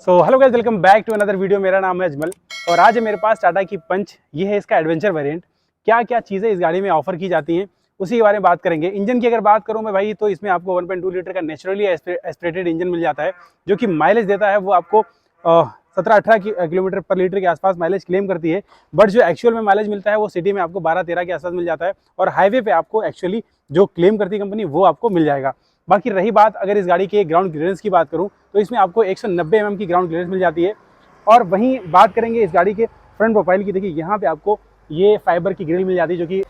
Hello guys, welcome back to another video. मेरा नाम है अजमल और आज है मेरे पास टाटा की पंच। ये है इसका एडवेंचर वेरिएंट। क्या क्या चीज़ें इस गाड़ी में ऑफर की जाती हैं उसी के बारे में बात करेंगे। इंजन की अगर बात करूं मैं भाई, तो इसमें आपको 1.2 लीटर का नेचुरली एस्पिरेटेड इंजन मिल जाता है, जो कि माइलेज देता है वो आपको 17-18 किलोमीटर पर लीटर के आसपास माइलेज क्लेम करती है। बट जो एक्चुअल में माइलेज मिलता है वो सिटी में आपको 12-13 के आसपास मिल जाता है और हाईवे पे आपको एक्चुअली जो क्लेम करती है कंपनी वो आपको मिल जाएगा। बाकी रही बात अगर इस गाड़ी के ग्राउंड क्लियरेंस की बात करूं, तो इसमें आपको 190 mm की ग्राउंड क्लियरेंस मिल जाती है। और वहीं बात करेंगे इस गाड़ी के फ्रंट प्रोफाइल की। देखिए यहाँ पे आपको ये फाइबर की ग्रिल मिल जाती है, जो कि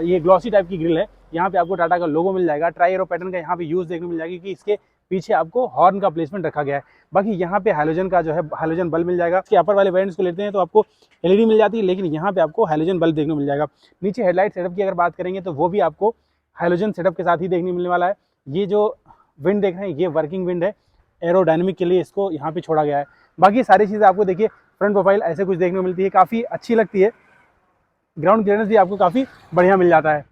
ये ग्लॉसी टाइप की ग्रिल है। यहाँ पे आपको टाटा का लोगो मिल जाएगा। ट्राई एरो पैटर्न का यहाँ पे यूज देखने मिल जाएगी कि इसके पीछे आपको हॉर्न का प्लेसमेंट रखा गया है। बाकी यहाँ पे हैलोजन का जो है हैलोजन बल्ब मिल जाएगा। इसके अपर वाले वेरिएंट्स को लेते हैं तो आपको एलईडी मिल जाती है, लेकिन यहाँ पे आपको हैलोजन बल्ब देखने को मिल जाएगा। नीचे हेडलाइट सेटअप की अगर बात करेंगे तो वो भी आपको हैलोजन सेटअप के साथ ही देखने मिलने वाला है। ये जो विंड देख रहे हैं ये वर्किंग विंड है, एरोडायनेमिक के लिए इसको यहाँ पे छोड़ा गया है। बाकी सारी चीज़ें आपको देखिए फ्रंट प्रोफाइल ऐसे कुछ देखने को मिलती है, काफ़ी अच्छी लगती है। ग्राउंड क्लियरेंस भी आपको काफ़ी बढ़िया मिल जाता है।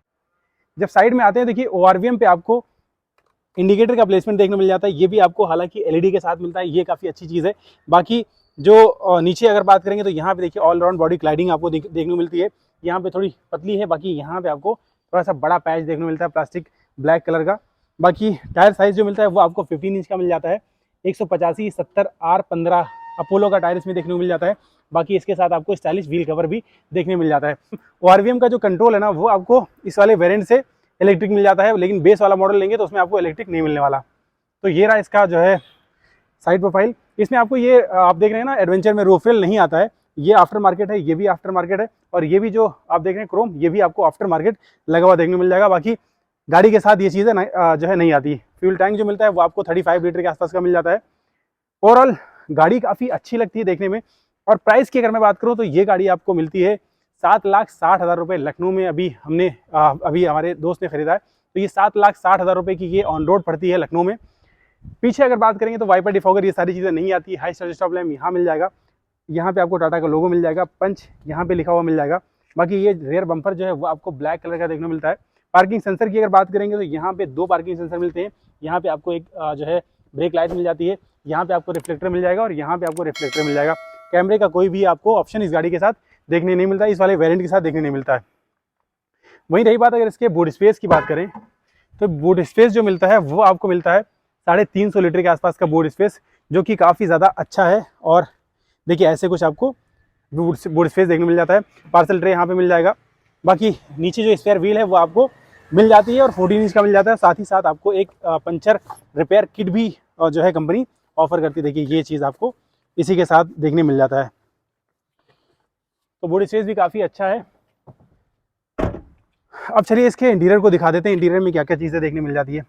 जब साइड में आते हैं देखिए ओआरवीएम पे आपको इंडिकेटर का प्लेसमेंट देखने मिल जाता है। ये भी आपको हालांकि एलईडी के साथ मिलता है, ये काफ़ी अच्छी चीज़ है। बाकी जो नीचे अगर बात करेंगे तो यहाँ पे देखिए ऑल राउंड बॉडी क्लाइडिंग आपको देखने को मिलती है। यहाँ पे थोड़ी पतली है, बाकी यहाँ पे आपको थोड़ा सा बड़ा पैच देखने को मिलता है प्लास्टिक ब्लैक कलर का। बाकी टायर साइज जो मिलता है वो आपको 15 इंच का मिल जाता है। 185/70R15 अपोलो का टायर इसमें देखने को मिल जाता है। बाकी इसके साथ आपको स्टाइलिश व्हील कवर भी देखने मिल जाता है। ओआरवीएम का जो कंट्रोल है ना वो आपको इस वाले वेरिएंट से इलेक्ट्रिक मिल जाता है, लेकिन बेस वाला मॉडल लेंगे तो उसमें आपको इलेक्ट्रिक नहीं मिलने वाला। तो ये रहा इसका जो है साइड प्रोफाइल। इसमें आपको ये आप देख रहे हैं ना, एडवेंचर में रोफेल नहीं आता है, ये आफ्टर मार्केट है, ये भी आफ्टर मार्केट है। और ये भी जो आप देख रहे हैं क्रोम, ये भी आपको आफ्टर मार्केट लगा हुआ देखने को मिल जाएगा। बाकी गाड़ी के साथ ये चीज़ें जो है नहीं आती। फ्यूल टैंक जो मिलता है वो आपको 35 लीटर के आसपास का मिल जाता है। ओवरऑल गाड़ी काफ़ी अच्छी लगती है देखने में। और प्राइस की अगर मैं बात करूँ तो ये गाड़ी आपको मिलती है 7,60,000 रुपये। लखनऊ में अभी हमने अभी हमारे दोस्त ने खरीदा है, तो ये 7,60,000 रुपये की ये ऑन रोड पड़ती है लखनऊ में। पीछे अगर बात करेंगे तो वाइपर डिफॉगर ये सारी चीज़ें नहीं आती। हाई स्टार स्टॉप लैम्प यहाँ मिल जाएगा। यहाँ पे आपको टाटा का लोगो मिल जाएगा, पंच यहाँ पे लिखा हुआ मिल जाएगा। बाकी ये रेयर बम्पर जो है वो आपको ब्लैक कलर का देखने को मिलता है। पार्किंग सेंसर की अगर बात करेंगे तो यहाँ पे 2 पार्किंग सेंसर मिलते हैं। यहाँ पे आपको एक जो है ब्रेक लाइट मिल जाती है, यहाँ पे आपको रिफ्लेक्टर मिल जाएगा और यहाँ पे आपको रिफ्लेक्टर मिल जाएगा। कैमरे का कोई भी आपको ऑप्शन इस गाड़ी के साथ देखने नहीं मिलता है, इस वाले वेरिएंट के साथ देखने नहीं मिलता है। वहीं रही बात अगर इसके बूट स्पेस की बात करें तो बूट स्पेस जो मिलता है वो आपको मिलता है 350 लीटर के आसपास का बूट स्पेस, जो कि काफ़ी ज़्यादा अच्छा है। और देखिए ऐसे कुछ आपको बूट स्पेस देखने मिल जाता है। पार्सल ट्रे यहाँ पे मिल जाएगा। बाकी नीचे जो स्पेयर व्हील है वो आपको मिल जाती है और 14 इंच का मिल जाता है। साथ ही साथ आपको एक पंचर रिपेयर किट भी जो है कंपनी ऑफर करती है। देखिए ये चीज़ आपको इसी के साथ देखने मिल जाता है। तो बॉडी स्पेस भी काफ़ी अच्छा है। अब चलिए इसके इंटीरियर को दिखा देते हैं, इंटीरियर में क्या क्या चीज़ें देखने मिल जाती है।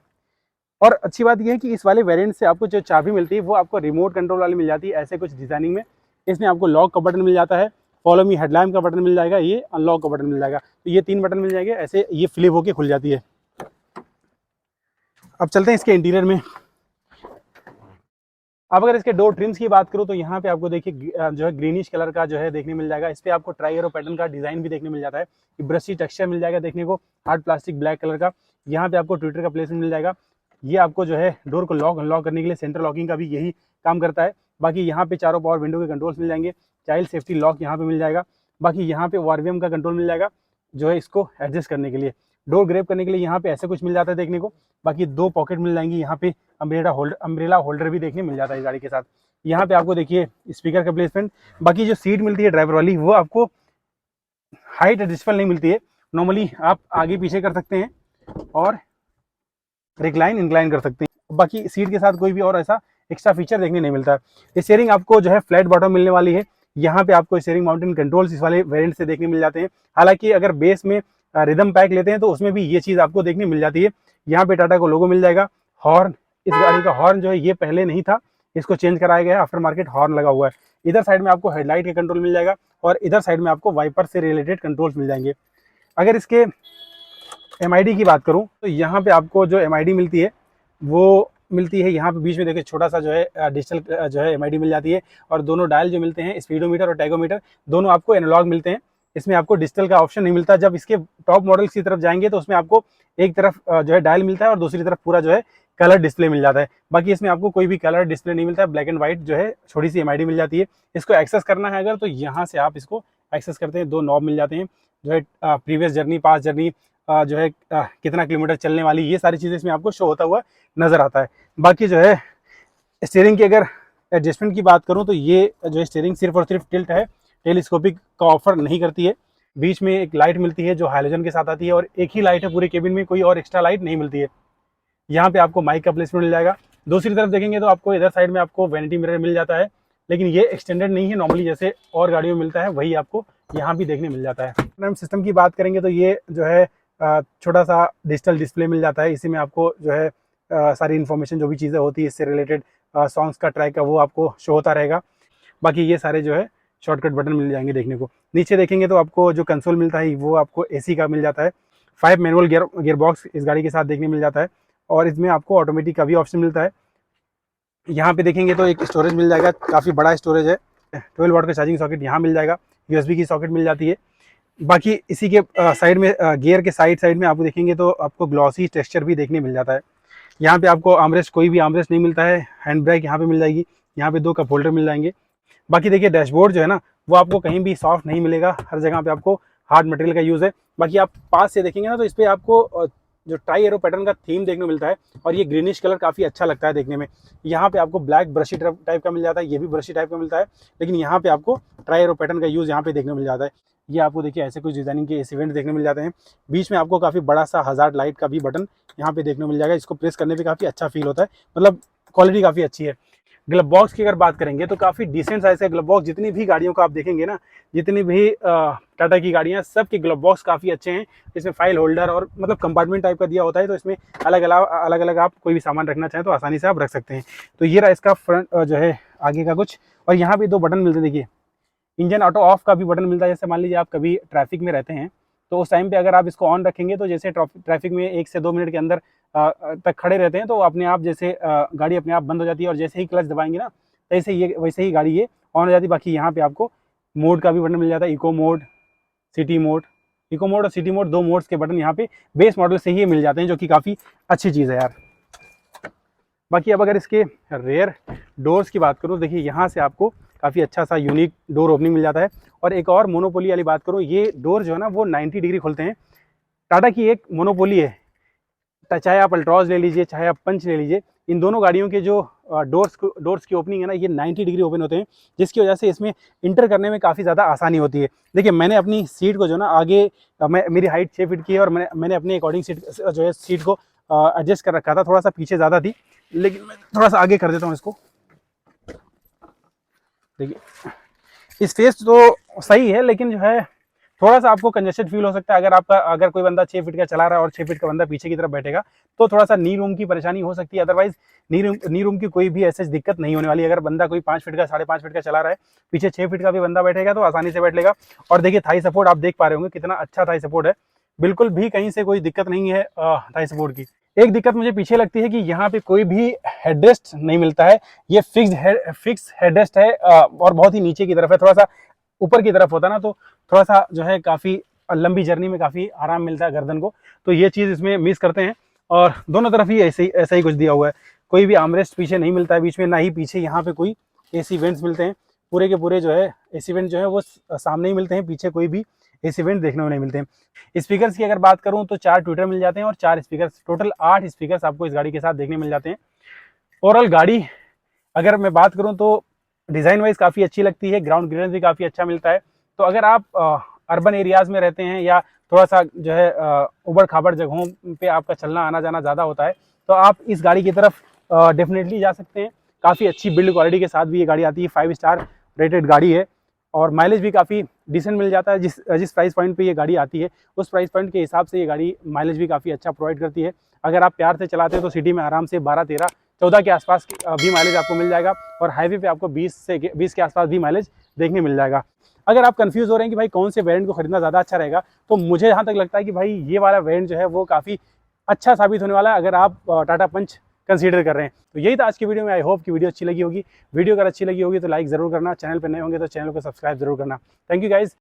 और अच्छी बात यह है कि इस वाले वेरिएंट से आपको जो चाबी मिलती है वो आपको रिमोट कंट्रोल वाली मिल जाती है। ऐसे कुछ डिजाइनिंग में इसमें आपको लॉक का बटन मिल जाता है, फॉलो मी हेडलैम्प का बटन मिल जाएगा, ये अनलॉक का बटन मिल जाएगा। तो ये 3 बटन मिल जाएंगे, ऐसे ये फ्लिप होके खुल जाती है। अब चलते हैं इसके इंटीरियर में। अब अगर इसके डोर ट्रिम्स की बात करूँ तो यहाँ पे आपको देखिए जो है ग्रीनिश कलर का जो है देखने मिल जाएगा। इस पर आपको ट्राई एरो पैटर्न का डिजाइन भी देखने मिल जाता है। ब्रशी टेक्सचर मिल जाएगा देखने को, हार्ड प्लास्टिक ब्लैक कलर का। यहाँ पे आपको ट्विटर का प्लेसमेंट मिल जाएगा। ये आपको जो है डोर को लॉक अनलॉक करने के लिए सेंटर लॉकिंग का भी यही काम करता है। बाकी यहाँ पे चारों पावर विंडो के कंट्रोल्स मिल जाएंगे। चाइल्ड सेफ्टी लॉक यहाँ पे मिल जाएगा। बाकी यहाँ पे ओआरवीएम का कंट्रोल मिल जाएगा जो है इसको एडजस्ट करने के लिए। डोर ग्रैब करने के लिए यहाँ पे ऐसे कुछ मिल जाता है देखने को। बाकी 2 पॉकेट मिल जाएंगी। यहाँ पे अम्ब्रेला होल्डर भी देखने मिल जाता है इस गाड़ी के साथ। यहाँ पे आपको देखिए स्पीकर का प्लेसमेंट। बाकी जो सीट मिलती है ड्राइवर वाली वो आपको हाइट एडजस्टेबल नहीं मिलती है। नॉर्मली आप आगे पीछे कर सकते हैं और रिक्लाइन इंक्लाइन कर सकते हैं। बाकी सीट के साथ कोई भी और ऐसा एक्स्ट्रा फीचर देखने नहीं मिलता है। स्टीयरिंग आपको जो है फ्लैट बॉटम मिलने वाली है। यहाँ पे आपको स्टीयरिंग माउंटेन कंट्रोल्स इस वाले वेरिएंट से देखने मिल जाते हैं। हालांकि अगर बेस में रिदम पैक लेते हैं तो उसमें भी ये चीज़ आपको देखने मिल जाती है। यहाँ पे टाटा को लोगो मिल जाएगा। हॉर्न, इस गाड़ी का हॉर्न जो है ये पहले नहीं था, इसको चेंज कराया गया है। आफ्टर मार्केट हॉर्न लगा हुआ है। इधर साइड में आपको हेडलाइट का कंट्रोल मिल जाएगा और इधर साइड में आपको वाइपर से रिलेटेड कंट्रोल्स मिल जाएंगे। अगर इसके एमआईडी की बात करूं तो यहाँ पे आपको जो एमआईडी मिलती है वो मिलती है यहाँ पे बीच में देखिए छोटा सा जो है डिजिटल जो है एमआईडी मिल जाती है। और दोनों डायल जो मिलते हैं स्पीडोमीटर और टैगोमीटर दोनों आपको एनालॉग मिलते हैं। इसमें आपको डिजिटल का ऑप्शन नहीं मिलता। जब इसके टॉप मॉडल्स की तरफ जाएंगे तो उसमें आपको एक तरफ जो है डायल मिलता है और दूसरी तरफ पूरा जो है कलर डिस्प्ले मिल जाता है। बाकी इसमें आपको कोई भी कलर डिस्प्ले नहीं मिलता है, ब्लैक एंड व्हाइट जो है छोटी सी MID मिल जाती है। इसको एक्सेस करना है अगर तो यहाँ से आप इसको एक्सेस करते हैं, 2 नॉब मिल जाते हैं जो है प्रीवियस जर्नी, पास जर्नी, जो है कितना किलोमीटर चलने वाली, ये सारी चीज़ें इसमें आपको शो होता हुआ नज़र आता है। बाकी जो है स्टीयरिंग की अगर एडजस्टमेंट की बात करूँ तो ये जो है स्टीयरिंग सिर्फ और सिर्फ टिल्ट है, टेलीस्कोपिक का ऑफर नहीं करती है। बीच में एक लाइट मिलती है जो हाइलोजन के साथ आती है और एक ही लाइट है पूरे केबिन में, कोई और एक्स्ट्रा लाइट नहीं मिलती है। यहाँ पे आपको माइक का प्लेसमेंट मिल जाएगा। दूसरी तरफ देखेंगे तो आपको इधर साइड में आपको वैनिटी मिरर मिल जाता है, लेकिन ये एक्सटेंडेड नहीं है, नॉर्मली जैसे और गाड़ियों में मिलता है वही आपको यहाँ भी देखने मिल जाता है। हम सिस्टम की बात करेंगे तो ये जो है छोटा सा डिजिटल डिस्प्ले मिल जाता है। इसी में आपको जो है सारी इन्फॉर्मेशन जो भी चीज़ें होती है इससे रिलेटेड, सॉन्ग्स का ट्रैक का वो आपको शो होता रहेगा। बाकी ये सारे जो है शॉर्टकट बटन मिल जाएंगे देखने को। नीचे देखेंगे तो आपको जो कंसोल मिलता है वो आपको AC का मिल जाता है। 5 मैनुअल गियर बॉक्स इस गाड़ी के साथ देखने मिल जाता है और इसमें आपको ऑटोमेटिक का भी ऑप्शन मिलता है। यहाँ पे देखेंगे तो एक स्टोरेज मिल जाएगा, काफ़ी बड़ा स्टोरेज है। 12 वाट का चार्जिंग सॉकेट यहाँ मिल जाएगा, USB की सॉकेट मिल जाती है। बाकी इसी के साइड में गियर के साइड में आपको देखेंगे तो आपको ग्लॉसी टेक्सचर भी देखने मिल जाता है। यहाँ पे आपको आर्मरेस्ट, कोई भी आर्मरेस्ट नहीं मिलता है। हैंड ब्रेक यहाँ पे मिल जाएगी, यहाँ पे 2 कप होल्डर मिल जाएंगे। बाकी देखिए डैशबोर्ड जो है ना वो आपको कहीं भी सॉफ्ट नहीं मिलेगा, हर जगह पे आपको हार्ड मटेरियल का यूज़ है। बाकी आप पास से देखेंगे ना तो इस पर आपको जो टाई एरो पैटर्न का थीम देखने को मिलता है और ये ग्रीनिश कलर काफ़ी अच्छा लगता है देखने में। यहाँ पे आपको ब्लैक ब्रशी टाइप का मिल जाता है, ये भी ब्रशी टाइप का मिलता है, लेकिन यहाँ पे आपको ट्राई एरो पैटर्न का यूज़ यहाँ पे देखने को मिल जाता है। ये आपको देखिए ऐसे कुछ डिजाइनिंग के एसी वेंट देखने मिल जाते हैं। बीच में आपको काफ़ी बड़ा सा हज़ार्ड लाइट का भी बटन यहाँ पे देखने को मिल जाएगा। इसको प्रेस करने पे काफ़ी अच्छा फील होता है, मतलब क्वालिटी काफ़ी अच्छी है। ग्लब बॉक्स की अगर बात करेंगे तो काफ़ी डिसेंट साइज का ग्लब बॉक्स, जितनी भी गाड़ियों का आप देखेंगे ना, जितनी भी टाटा की गाड़ियाँ, सब के ग्लब बॉक्स काफ़ी अच्छे हैं। इसमें फाइल होल्डर और मतलब कंपार्टमेंट टाइप का दिया होता है, तो इसमें अलग अलग आप कोई भी सामान रखना चाहें तो आसानी से आप रख सकते हैं। तो ये रहा इसका फ्रंट जो है आगे का कुछ। और यहाँ पे 2 बटन मिलते हैं, देखिए इंजन ऑटो ऑफ का भी बटन मिलता है। जैसे मान लीजिए आप कभी ट्रैफिक में रहते हैं तो उस टाइम पे अगर आप इसको ऑन रखेंगे तो जैसे ट्रैफिक में 1 से 2 मिनट के अंदर तक खड़े रहते हैं तो अपने आप जैसे गाड़ी अपने आप बंद हो जाती है और जैसे ही क्लच दबाएंगे ना वैसे ही गाड़ी ये ऑन हो जाती है। बाकी यहाँ पे आपको मोड का भी बटन मिल जाता है, eco mode, city mode. Eco mode और सिटी मोड 2 मोड्स के बटन यहाँ पे बेस मॉडल से ही मिल जाते हैं, जो कि काफ़ी अच्छी चीज़ है यार। बाकी अब अगर इसके रेयर डोर्स की बात करूँ, देखिए यहाँ से आपको काफ़ी अच्छा सा यूनिक डोर ओपनिंग मिल जाता है। और एक और मोनोपोली वाली बात करूँ, ये डोर जो है ना वो 90 डिग्री खुलते हैं। टाटा की एक मोनोपोली है, चाहे आप अल्ट्रॉज ले लीजिए चाहे आप पंच ले लीजिए, इन दोनों गाड़ियों के जो डोर्स की ओपनिंग है ना ये 90 डिग्री ओपन होते हैं, जिसकी वजह से इसमें इंटर करने में काफ़ी ज़्यादा आसानी होती है। देखिए मैंने अपनी सीट को जो ना आगे, मेरी हाइट 6 फीट की है और मैंने अपने अकॉर्डिंग सीट को एडजस्ट कर रखा था। थोड़ा सा पीछे ज़्यादा थी, लेकिन मैं थोड़ा सा आगे कर देता हूँ इसको। देखिए स्पेस तो सही है, लेकिन जो है थोड़ा सा आपको कंजेस्टेड फील हो सकता है। अगर कोई बंदा 6 फीट का चला रहा है और 6 फीट का बंदा पीछे की तरफ बैठेगा तो थोड़ा सा नी रूम की परेशानी हो सकती है। अदरवाइज नी रूम की कोई भी ऐसी दिक्कत नहीं होने वाली। अगर बंदा कोई 5 फीट का 5.5 फीट का चला रहा है, पीछे 6 फीट का भी बंदा बैठेगा तो आसानी से बैठ लेगा। और देखिए थाई सपोर्ट आप देख पा रहे होंगे कितना अच्छा थाई सपोर्ट है, बिल्कुल भी कहीं से कोई दिक्कत नहीं है थाई सपोर्ट की। एक दिक्कत मुझे पीछे लगती है कि यहाँ पे कोई भी हेडरेस्ट नहीं मिलता है। ये फिक्स हेडरेस्ट है और बहुत ही नीचे की तरफ है। थोड़ा सा ऊपर की तरफ होता ना तो थोड़ा सा जो है काफ़ी लंबी जर्नी में काफ़ी आराम मिलता है गर्दन को, तो ये चीज़ इसमें मिस करते हैं। और दोनों तरफ ही ऐसा ही कुछ दिया हुआ है, कोई भी आर्मरेस्ट पीछे नहीं मिलता है बीच में, ना ही पीछे यहाँ पे कोई AC वेंट्स मिलते हैं। पूरे के पूरे जो है AC वेंट जो है वो सामने ही मिलते हैं, पीछे कोई भी AC वेंट देखने को नहीं मिलते हैं। स्पीकर्स की अगर बात करूँ तो 4 ट्विटर मिल जाते हैं और 4 स्पीकर्स, टोटल 8 स्पीकर्स आपको इस गाड़ी के साथ देखने मिल जाते हैं। ओवरऑल गाड़ी अगर मैं बात करूँ तो डिज़ाइन वाइज काफ़ी अच्छी लगती है, ग्राउंड क्लियरेंस भी काफ़ी अच्छा मिलता है। तो अगर आप अर्बन एरियाज़ में रहते हैं या थोड़ा सा जो है उबड़ खाबड़ जगहों पे आपका चलना आना जाना ज़्यादा होता है तो आप इस गाड़ी की तरफ डेफिनेटली जा सकते हैं। काफ़ी अच्छी बिल्ड क्वालिटी के साथ भी ये गाड़ी आती है, 5 स्टार रेटेड गाड़ी है और माइलेज भी काफ़ी डिसेंट मिल जाता है। जिस प्राइस पॉइंट पे ये गाड़ी आती है उस प्राइस पॉइंट के हिसाब से ये गाड़ी माइलेज भी काफ़ी अच्छा प्रोवाइड करती है। अगर आप प्यार से चलाते हैं तो सिटी में आराम से 12, 13, 14 के आसपास भी माइलेज आपको मिल जाएगा और हाईवे पे आपको 20 के आसपास भी माइलेज देखने मिल जाएगा। अगर आप कंफ्यूज हो रहे हैं कि भाई कौन से वेरिएंट को खरीदना ज़्यादा अच्छा रहेगा, तो मुझे जहाँ तक लगता है कि भाई ये वाला वेरिएंट जो है वो काफ़ी अच्छा साबित होने वाला है अगर आप टाटा पंच कंसीडर कर रहे हैं। तो यही था आज की वीडियो में। आई होप कि वीडियो अच्छी लगी होगी। वीडियो अगर अच्छी लगी होगी तो लाइक ज़रूर करना, चैनल पर नए होंगे तो चैनल को सब्सक्राइब जरूर करना। Thank you guys.